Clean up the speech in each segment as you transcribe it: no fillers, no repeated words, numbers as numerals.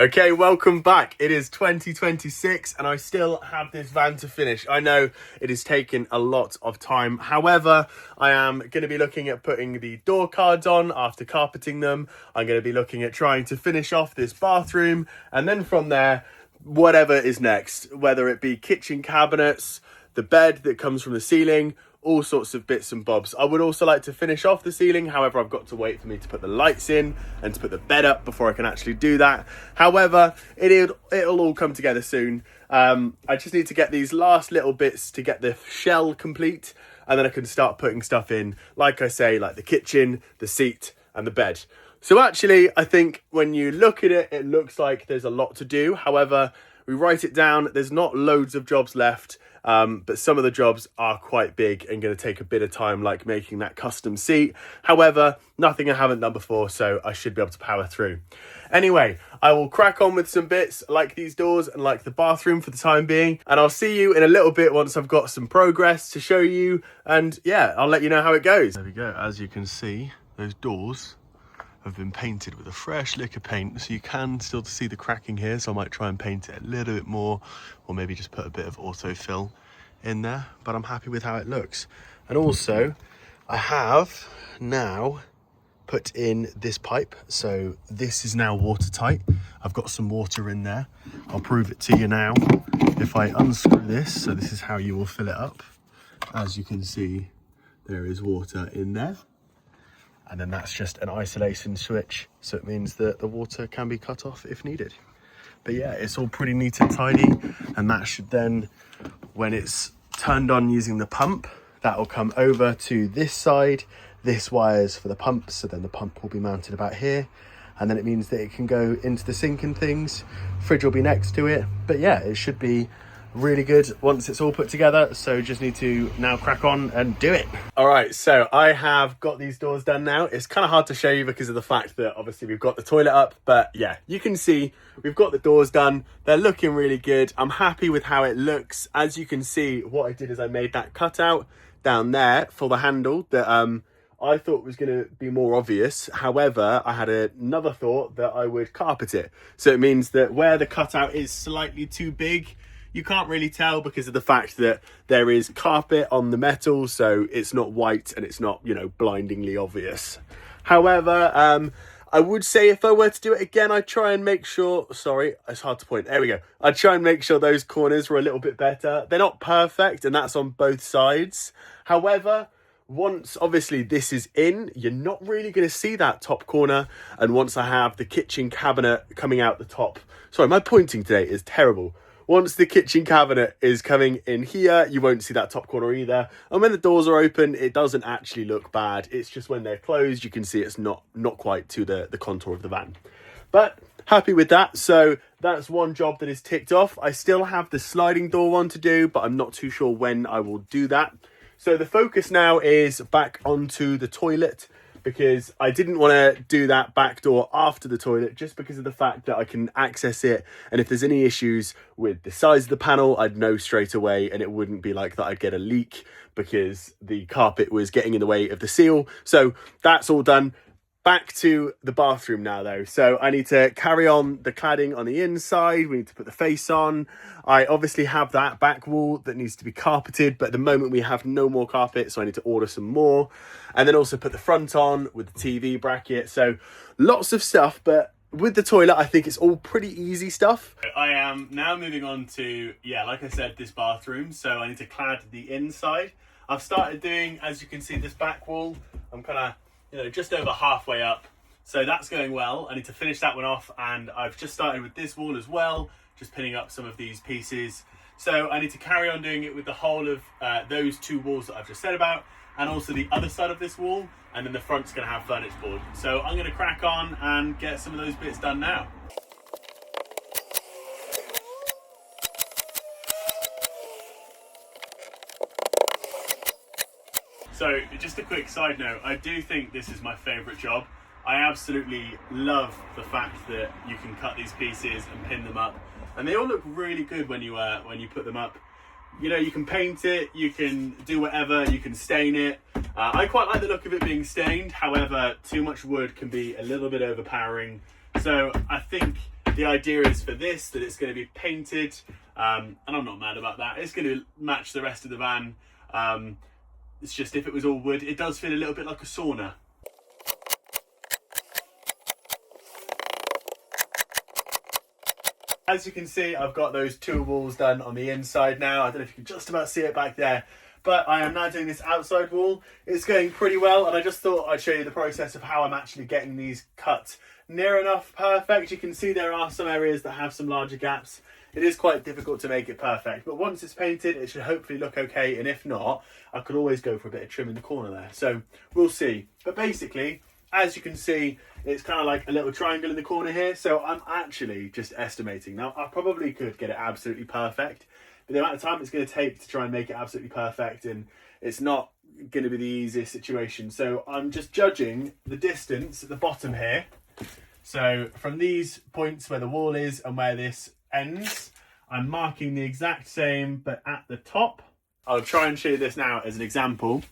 Okay, welcome back. It is 2026 and I still have this van to finish. I know it has taken a lot of time. However, I am going to be looking at putting the door cards on after carpeting them. I'm going to be looking at trying to finish off this bathroom. And then from there, whatever is next, whether it be kitchen cabinets, the bed that comes from the ceiling, all sorts of bits and bobs. I would also like to finish off the ceiling. However, I've got to wait for me to put the lights in and to put the bed up before I can actually do that. However, it'll all come together soon. I just need to get these last little bits to get the shell complete, and then I can start putting stuff in, like I say, like the kitchen, the seat and the bed. So actually, I think when you look at it, it looks like there's a lot to do. However, we write it down, there's not loads of jobs left. But some of the jobs are quite big and going to take a bit of time, like making that custom seat. However, nothing I haven't done before, so I should be able to power through. Anyway, I will crack on with some bits like these doors and like the bathroom for the time being. And I'll see you in a little bit once I've got some progress to show you. And yeah, I'll let you know how it goes. There we go. As you can see, those doors have been painted with a fresh lick of paint, so you can still see the cracking here, so I might try and paint it a little bit more, or maybe just put a bit of autofill in there, but I'm happy with how it looks. And also I have now put in this pipe, so this is now watertight. I've got some water in there. I'll prove it to you now. If I unscrew this, so this is how you will fill it up. As you can see, there is water in there. And then that's just an isolation switch, so it means that the water can be cut off if needed. But yeah, it's all pretty neat and tidy, and that should then, when it's turned on using the pump, that will come over to this side. This wire's for the pump, so then the pump will be mounted about here, and then it means that it can go into the sink and things. Fridge will be next to it, but yeah, it should be really good once it's all put together. So just need to now crack on and do it. All right, so I have got these doors done now. It's kind of hard to show you because of the fact that obviously we've got the toilet up, but yeah, you can see we've got the doors done. They're looking really good. I'm happy with how it looks. As you can see, what I did is I made that cutout down there for the handle that I thought was going to be more obvious. However, I had another thought that I would carpet it, so it means that where the cutout is slightly too big, you can't really tell because of the fact that there is carpet on the metal, so it's not white and it's not, you know, blindingly obvious. However, I would say if I were to do it again, I'd try and make sure, sorry, it's hard to point. There we go. I'd try and make sure those corners were a little bit better. They're not perfect, and that's on both sides. However, once obviously this is in, you're not really going to see that top corner. And once I have the kitchen cabinet coming out the top, sorry, my pointing today is terrible. Once the kitchen cabinet is coming in here, you won't see that top corner either. And when the doors are open, it doesn't actually look bad. It's just when they're closed, you can see it's not quite to the contour of the van. But happy with that. So that's one job that is ticked off. I still have the sliding door one to do, but I'm not too sure when I will do that. So the focus now is back onto the toilet, because I didn't want to do that back door after the toilet, just because of the fact that I can access it, and if there's any issues with the size of the panel, I'd know straight away, and it wouldn't be like that I'd get a leak because the carpet was getting in the way of the seal. So that's all done. Back to the bathroom now though. So I need to carry on the cladding on the inside. We need to put the face on. I obviously have that back wall that needs to be carpeted, but at the moment we have no more carpet, so I need to order some more. And then also put the front on with the TV bracket. So lots of stuff, but with the toilet, I think it's all pretty easy stuff. I am now moving on to, yeah, like I said, this bathroom. So I need to clad the inside. I've started doing, as you can see, this back wall. I'm kind of, you know, just over halfway up, so that's going well. I need to finish that one off, and I've just started with this wall as well, just pinning up some of these pieces. So I need to carry on doing it with the whole of those two walls that I've just said about, and also the other side of this wall, and then the front's going to have furniture board. So I'm going to crack on and get some of those bits done now. So just a quick side note, I do think this is my favourite job. I absolutely love the fact that you can cut these pieces and pin them up, and they all look really good when you put them up. You know, you can paint it, you can do whatever, you can stain it. I quite like the look of it being stained. However, too much wood can be a little bit overpowering. So I think The idea is for this, that it's going to be painted, and I'm not mad about that. It's going to match the rest of the van. It's just if it was all wood, it does feel a little bit like a sauna. As you can see, I've got those two walls done on the inside now. I don't know if you can just about see it back there, but I am now doing this outside wall. It's going pretty well, and I just thought I'd show you the process of how I'm actually getting these cut near enough perfect. You can see there are some areas that have some larger gaps. It is quite difficult to make it perfect, but once it's painted, it should hopefully look okay, and if not, I could always go for a bit of trim in the corner there. So we'll see. But basically, as you can see, it's kind of like a little triangle in the corner here. So I'm actually just estimating. Now, I probably could get it absolutely perfect, but the amount of time it's going to take to try and make it absolutely perfect, and it's not going to be the easiest situation. So I'm just judging the distance at the bottom here. So from these points where the wall is and where this ends, I'm marking the exact same, but at the top. I'll try and show you this now as an example.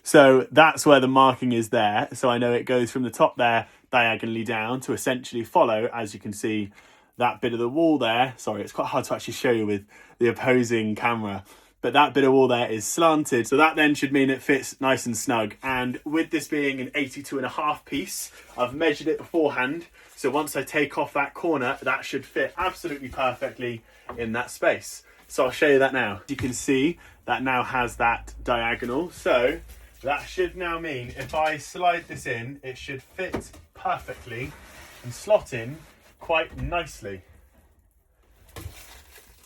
So that's where the marking is there. So I know it goes from the top there diagonally down to essentially follow, as you can see, that bit of the wall there. Sorry, it's quite hard to actually show you with the opposing camera, but that bit of wall there is slanted. So that then should mean it fits nice and snug. And with this being an 82.5 piece, I've measured it beforehand. So once I take off that corner, that should fit absolutely perfectly in that space. So I'll show you that now. You can see that now has that diagonal. So that should now mean if I slide this in, it should fit perfectly and slot in quite nicely.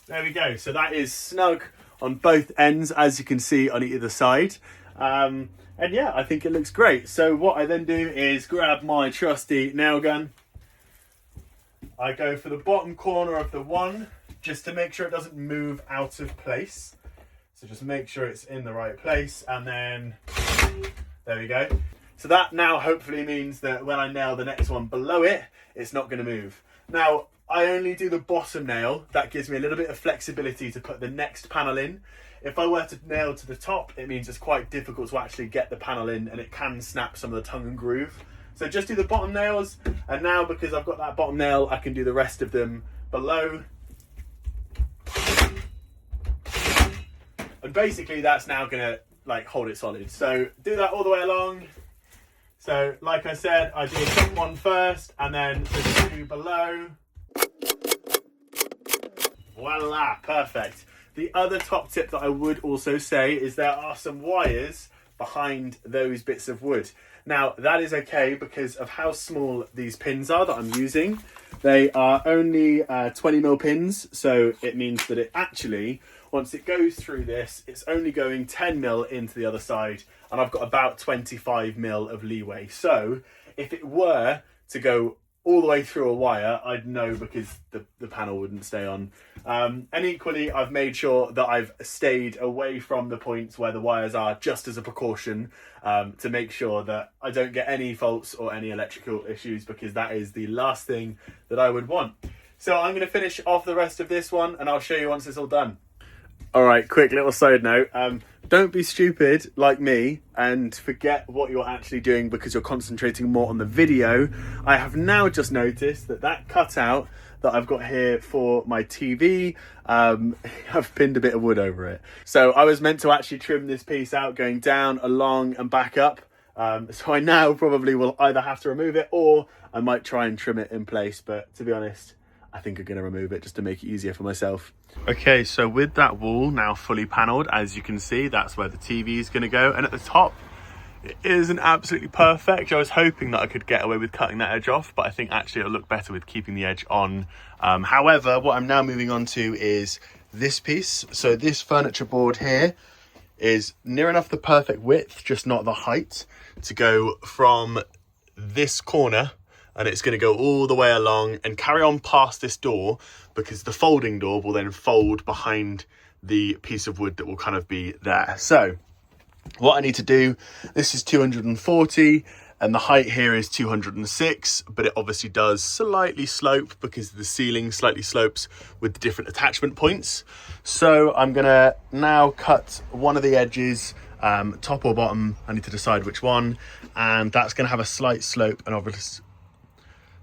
There we go. So that is snug on both ends, as you can see on either side. And yeah, I think it looks great. So what I then do is grab my trusty nail gun. I go for the bottom corner of the one, just to make sure it doesn't move out of place. So just make sure it's in the right place, and then there we go. So that now hopefully means that when I nail the next one below it, it's not going to move. Now, I only do the bottom nail. That gives me a little bit of flexibility to put the next panel in. If I were to nail to the top, it means it's quite difficult to actually get the panel in, and it can snap some of the tongue and groove. So just do the bottom nails, and now because I've got that bottom nail, I can do the rest of them below. And basically that's now gonna like hold it solid. So do that all the way along. So like I said, I do the top one first, and then the two below. Voila, perfect. The other top tip that I would also say is there are some wires behind those bits of wood. Now that is okay because of how small these pins are that I'm using. They are only 20mm pins, so it means that it actually, once it goes through this, it's only going 10mm into the other side, and I've got about 25mm of leeway. So if it were to go all the way through a wire, I'd know because the panel wouldn't stay on. And equally, I've made sure that I've stayed away from the points where the wires are, just as a precaution, to make sure that I don't get any faults or any electrical issues, because that is the last thing that I would want. So I'm going to finish off the rest of this one, and I'll show you once it's all done. All right, quick little side note. Don't be stupid like me and forget what you're actually doing because you're concentrating more on the video. I have now just noticed that cutout that I've got here for my TV, I've pinned a bit of wood over it. So I was meant to actually trim this piece out going down, along and back up. So I now probably will either have to remove it, or I might try and trim it in place. But to be honest, I think I'm going to remove it just to make it easier for myself. Okay, so with that wall now fully panelled, as you can see, that's where the TV is going to go. And at the top, it isn't absolutely perfect. I was hoping that I could get away with cutting that edge off, but I think actually it'll look better with keeping the edge on. However, what I'm now moving on to is this piece. So this furniture board here is near enough the perfect width, just not the height, to go from this corner, and it's going to go all the way along and carry on past this door, because the folding door will then fold behind the piece of wood that will kind of be there. So what I need to do, this is 240 and the height here is 206, but it obviously does slightly slope because the ceiling slightly slopes with the different attachment points. So I'm gonna now cut one of the edges, top or bottom, I need to decide which one, and that's gonna have a slight slope, and obviously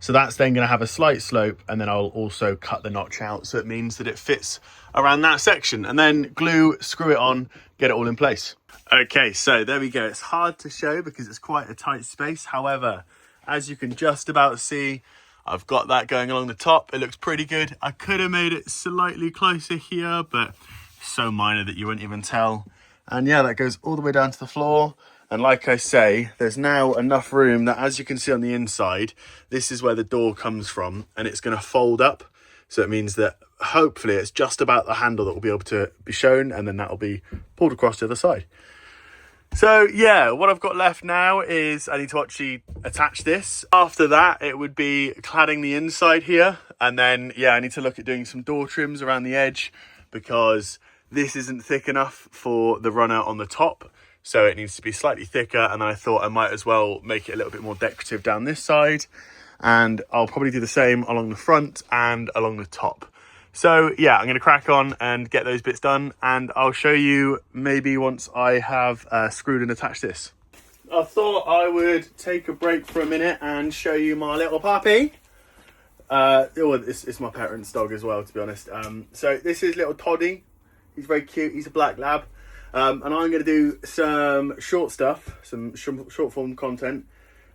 So that's then going to have a slight slope, and then I'll also cut the notch out, so it means that it fits around that section, and then glue, screw it on, get it all in place. Okay, so there we go. It's hard to show because it's quite a tight space. However, as you can just about see, I've got that going along the top. It looks pretty good. I could have made it slightly closer here, but so minor that you wouldn't even tell. And yeah, that goes all the way down to the floor. And like I say, there's now enough room that, as you can see on the inside, this is where the door comes from, and it's going to fold up. So it means that hopefully it's just about the handle that will be able to be shown, and then that will be pulled across the other side. So yeah, what I've got left now is I need to actually attach this. After that, it would be cladding the inside here. And then, yeah, I need to look at doing some door trims around the edge, because this isn't thick enough for the runner on the top. So it needs to be slightly thicker. And then I thought I might as well make it a little bit more decorative down this side. And I'll probably do the same along the front and along the top. So yeah, I'm going to crack on and get those bits done, and I'll show you maybe once I have screwed and attached this. I thought I would take a break for a minute and show you my little puppy. It's my parents' dog as well, to be honest. So this is little Toddy. He's very cute. He's a black lab. And I'm going to do some short stuff, some short form content.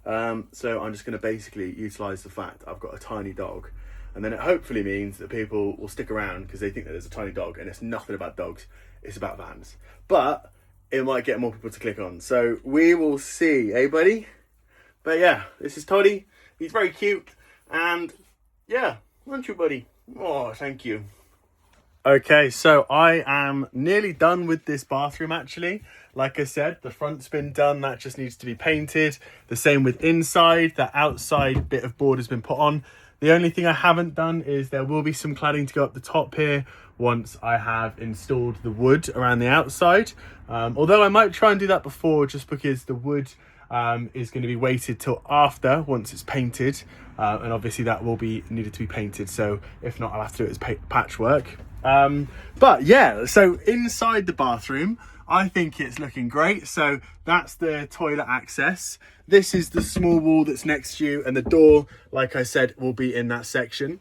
So I'm just going to basically utilise the fact I've got a tiny dog. And then it hopefully means that people will stick around because they think that there's a tiny dog, and it's nothing about dogs, it's about vans. But it might get more people to click on. So we will see, eh, buddy? But yeah, this is Toddy. He's very cute. And yeah, aren't you, buddy? Oh, thank you. Okay, so I am nearly done with this bathroom, actually. Like I said, the front's been done. That just needs to be painted. The same with inside. The outside bit of board has been put on. The only thing I haven't done is there will be some cladding to go up the top here once I have installed the wood around the outside. Although I might try and do that before, just because the wood is going to be weighted till after, once it's painted. And obviously that will be needed to be painted. So if not, I'll have to do it as patchwork. But yeah, so inside the bathroom, I think it's looking great. So that's the toilet access. This is the small wall that's next to you, and the door, like I said, will be in that section.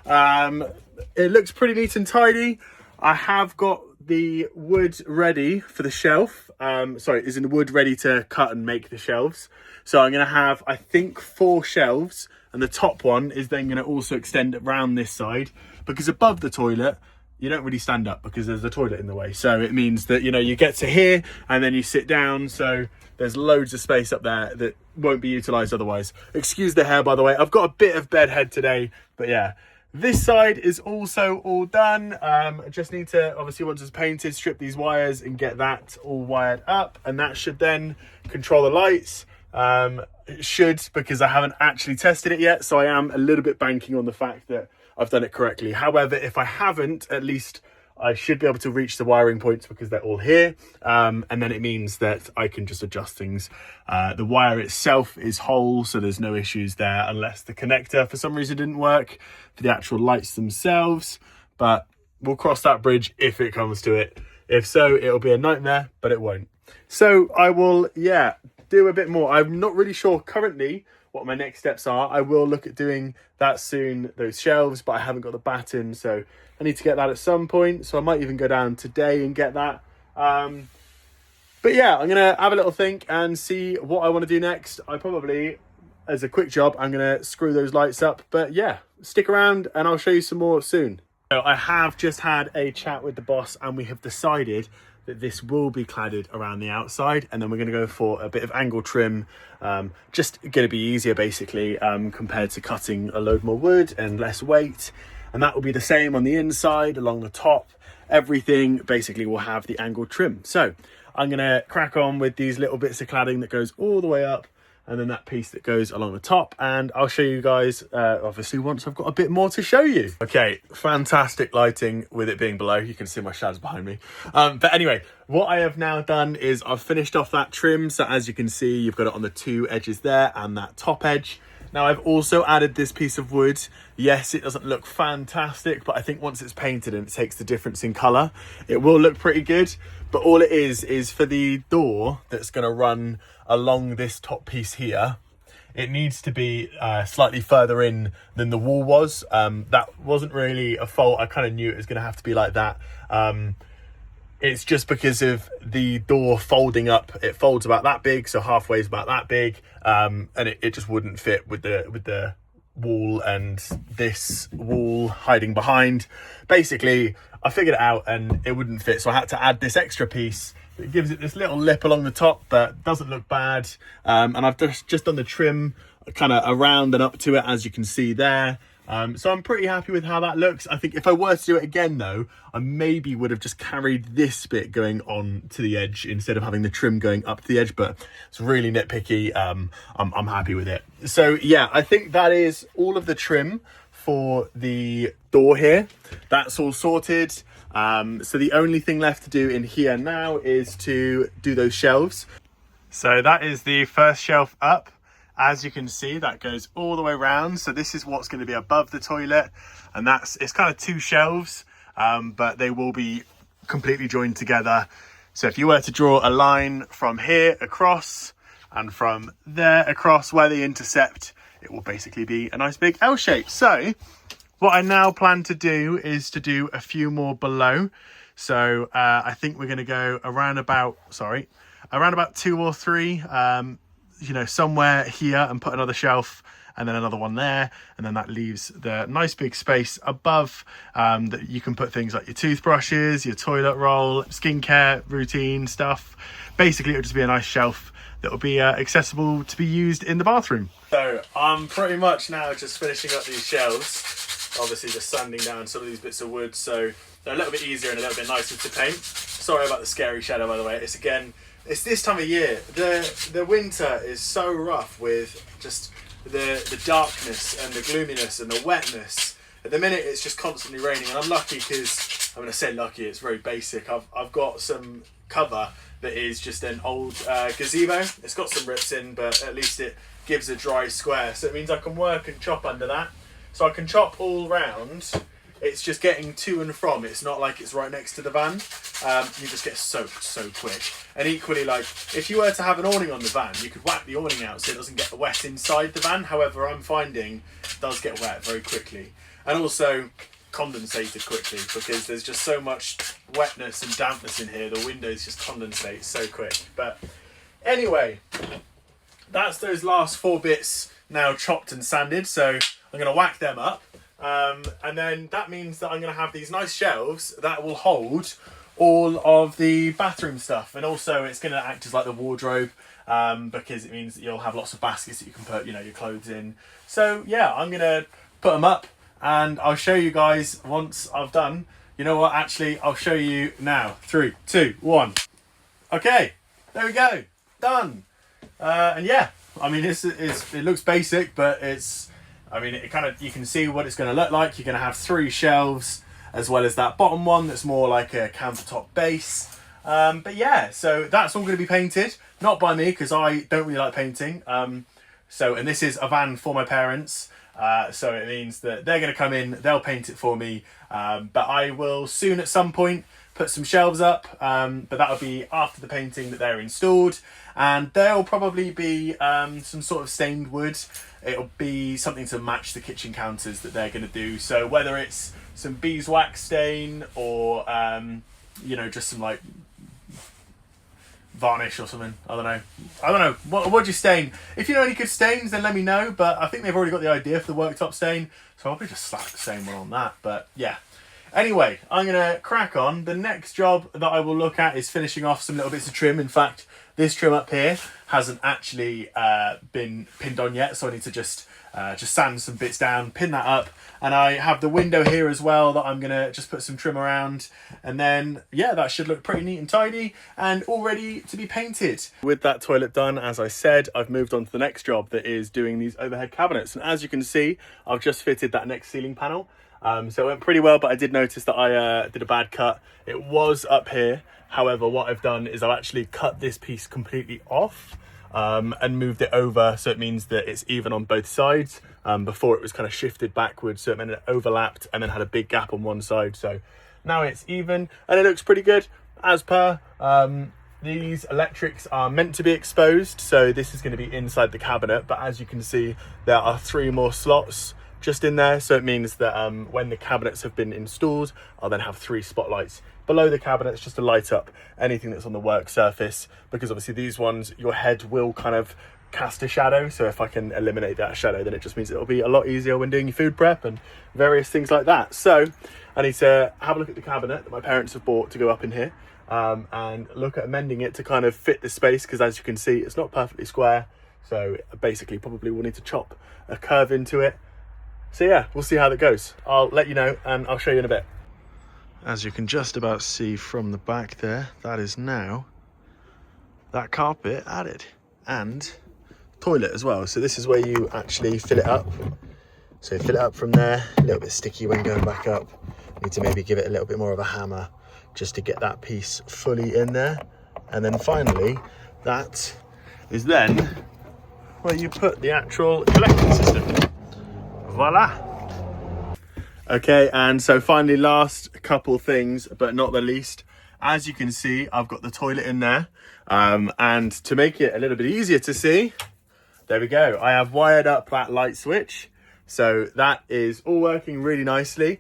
It looks pretty neat and tidy. I have got the wood ready for the shelf. Is in the wood ready to cut and make the shelves. So I'm going to have, I think, 4 shelves, and the top one is then going to also extend around this side, because above the toilet, you don't really stand up because there's a toilet in the way. So it means that, you know, you get to here and then you sit down. So there's loads of space up there that won't be utilised otherwise. Excuse the hair, by the way. I've got a bit of bed head today, but yeah. This side is also all done. I just need to, obviously, once it's painted, strip these wires and get that all wired up. And that should then control the lights. It should, because I haven't actually tested it yet. So I am a little bit banking on the fact that I've done it correctly. However, if I haven't, at least I should be able to reach the wiring points because they're all here. And then it means that I can just adjust things. The wire itself is whole, so there's no issues there, unless the connector for some reason didn't work for the actual lights themselves. But we'll cross that bridge if it comes to it. If so, it'll be a nightmare, but it won't. So I will, yeah, do a bit more. I'm not really sure currently what my next steps are. I will look at doing that soon, those shelves, but I haven't got the batten, so I need to get that at some point. So I might even go down today and get that. But yeah, I'm going to have a little think and see what I want to do next. I probably, as a quick job, I'm going to screw those lights up. But yeah, stick around and I'll show you some more soon. So I have just had a chat with the boss, and we have decided that this will be cladded around the outside, and then we're going to go for a bit of angle trim. Just going to be easier, basically, compared to cutting a load more wood and less weight. And that will be the same on the inside, along the top. Everything basically will have the angle trim. So I'm going to crack on with these little bits of cladding that goes all the way up, and then that piece that goes along the top, and I'll show you guys obviously once I've got a bit more to show you. Okay, fantastic lighting with it being below. You can see my shadows behind me. But anyway, what I have now done is I've finished off that trim. So as you can see, you've got it on the 2 edges there and that top edge. Now I've also added this piece of wood. Yes, it doesn't look fantastic, but I think once it's painted and it takes the difference in colour, it will look pretty good. But all it is for the door that's going to run along this top piece here. it needs to be slightly further in than the wall was. That wasn't really a fault. I kind of knew it was going to have to be like that. It's just because of the door folding up. It folds about that big, so halfway is about that big, and it just wouldn't fit with the wall and this wall hiding behind. Basically, I figured it out and it wouldn't fit, so I had to add this extra piece. It gives it this little lip along the top that doesn't look bad, and I've just done the trim kind of around and up to it, as you can see there. So I'm pretty happy with how that looks. I think if I were to do it again though, I maybe would have just carried this bit going on to the edge instead of having the trim going up to the edge, but it's really nitpicky. I'm happy with it. So yeah, I think that is all of the trim for the door here. That's all sorted. So the only thing left to do in here now is to do those shelves. So that is the first shelf up. As you can see, that goes all the way around. So this is what's going to be above the toilet, and it's kind of two shelves, but they will be completely joined together. So if you were to draw a line from here across and from there across where they intercept, it will basically be a nice big L shape. So what I now plan to do is to do a few more below. So I think we're going to go around about 2 or 3, you know, somewhere here, and put another shelf and then another one there, and then that leaves the nice big space above that you can put things like your toothbrushes, your toilet roll, skincare routine stuff. Basically, it'll just be a nice shelf that will be accessible to be used in the bathroom. So I'm pretty much now just finishing up these shelves, obviously just sanding down some of these bits of wood so they're a little bit easier and a little bit nicer to paint. Sorry about the scary shadow, by the way. It's this time of year. The winter is so rough with just the darkness and the gloominess and the wetness. At the minute, it's just constantly raining, and I'm lucky because, I'm going to say lucky, it's very basic. I've got some cover that is just an old gazebo. It's got some rips in, but at least it gives a dry square. So it means I can work and chop under that. So I can chop all round. It's just getting to and from. It's not like it's right next to the van. You just get soaked so quick. And equally, like, if you were to have an awning on the van, you could whack the awning out so it doesn't get wet inside the van. However, I'm finding it does get wet very quickly. And also condensated quickly, because there's just so much wetness and dampness in here. The windows just condensate so quick. But anyway, that's those last 4 bits now chopped and sanded. So I'm going to whack them up. And then that means that I'm going to have these nice shelves that will hold all of the bathroom stuff, and also it's going to act as like the wardrobe, because it means that you'll have lots of baskets that you can put, you know, your clothes in. So yeah, I'm going to put them up and I'll show you guys once I've done. You know what, actually I'll show you now. 3, 2, 1. Okay, there we go, done. And yeah, I mean, it looks basic, but it kind of, you can see what it's going to look like. You're going to have 3 shelves, as well as that bottom one that's more like a countertop base. But yeah, so that's all going to be painted. Not by me, because I don't really like painting. And this is a van for my parents. So it means that they're going to come in, they'll paint it for me. But I will soon at some point put some shelves up. But that'll be after the painting that they're installed. And there'll probably be some sort of stained wood. It'll be something to match the kitchen counters that they're going to do. So whether it's some beeswax stain or, you know, just some like varnish or something. I don't know. What do you stain? If you know any good stains, then let me know. But I think they've already got the idea for the worktop stain. So I'll probably just slap the same one on that. But yeah. Anyway, I'm going to crack on. The next job that I will look at is finishing off some little bits of trim. In fact, this trim up here hasn't actually been pinned on yet, so I need to just sand some bits down, pin that up, and I have the window here as well that I'm gonna just put some trim around, and then yeah, that should look pretty neat and tidy and all ready to be painted. With that toilet done, as I said, I've moved on to the next job that is doing these overhead cabinets, and as you can see, I've just fitted that next ceiling panel. So it went pretty well, but I did notice that I did a bad cut. It was up here. However, what I've done is I've actually cut this piece completely off and moved it over, so it means that it's even on both sides. Before it was kind of shifted backwards, so it meant it overlapped and then had a big gap on one side. So now it's even and it looks pretty good as per. These electrics are meant to be exposed, so this is going to be inside the cabinet, but as you can see, there are 3 more slots just in there, so it means that when the cabinets have been installed, I'll then have 3 spotlights below the cabinets just to light up anything that's on the work surface, because obviously these ones, your head will kind of cast a shadow, so if I can eliminate that shadow, then it just means it'll be a lot easier when doing your food prep and various things like that. So I need to have a look at the cabinet that my parents have bought to go up in here, and look at amending it to kind of fit the space, because as you can see, it's not perfectly square, so basically probably we'll need to chop a curve into it. So yeah, we'll see how that goes. I'll let you know and I'll show you in a bit. As you can just about see from the back there, that is now that carpet added, and toilet as well. So this is where you actually fill it up. So fill it up from there, a little bit sticky when going back up. Need to maybe give it a little bit more of a hammer just to get that piece fully in there. And then finally, that is then where you put the actual collection system. Voila. Okay, and so finally, last couple things, but not the least. As you can see, I've got the toilet in there. And to make it a little bit easier to see, there we go. I have wired up that light switch. So that is all working really nicely.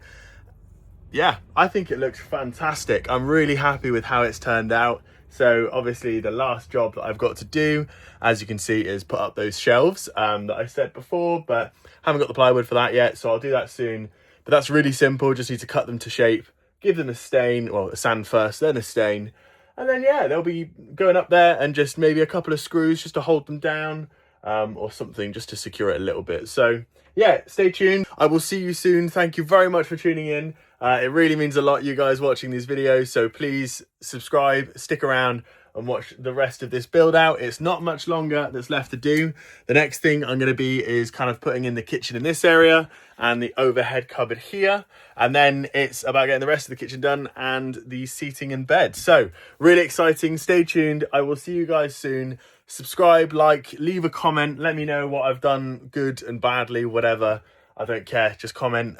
Yeah, I think it looks fantastic. I'm really happy with how it's turned out. So obviously the last job that I've got to do, as you can see, is put up those shelves that I said before, but haven't got the plywood for that yet. So I'll do that soon. But that's really simple. Just need to cut them to shape, give them a stain, well, a sand first, then a stain. And then, yeah, they'll be going up there, and just maybe a couple of screws just to hold them down, or something just to secure it a little bit. So yeah, stay tuned. I will see you soon. Thank you very much for tuning in. It really means a lot, you guys watching these videos. So please subscribe, stick around and watch the rest of this build out. It's not much longer that's left to do. The next thing I'm going to be is kind of putting in the kitchen in this area and the overhead cupboard here. And then it's about getting the rest of the kitchen done and the seating and bed. So really exciting. Stay tuned. I will see you guys soon. Subscribe, like, leave a comment. Let me know what I've done good and badly, whatever. I don't care. Just comment.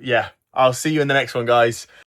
Yeah, I'll see you in the next one, guys.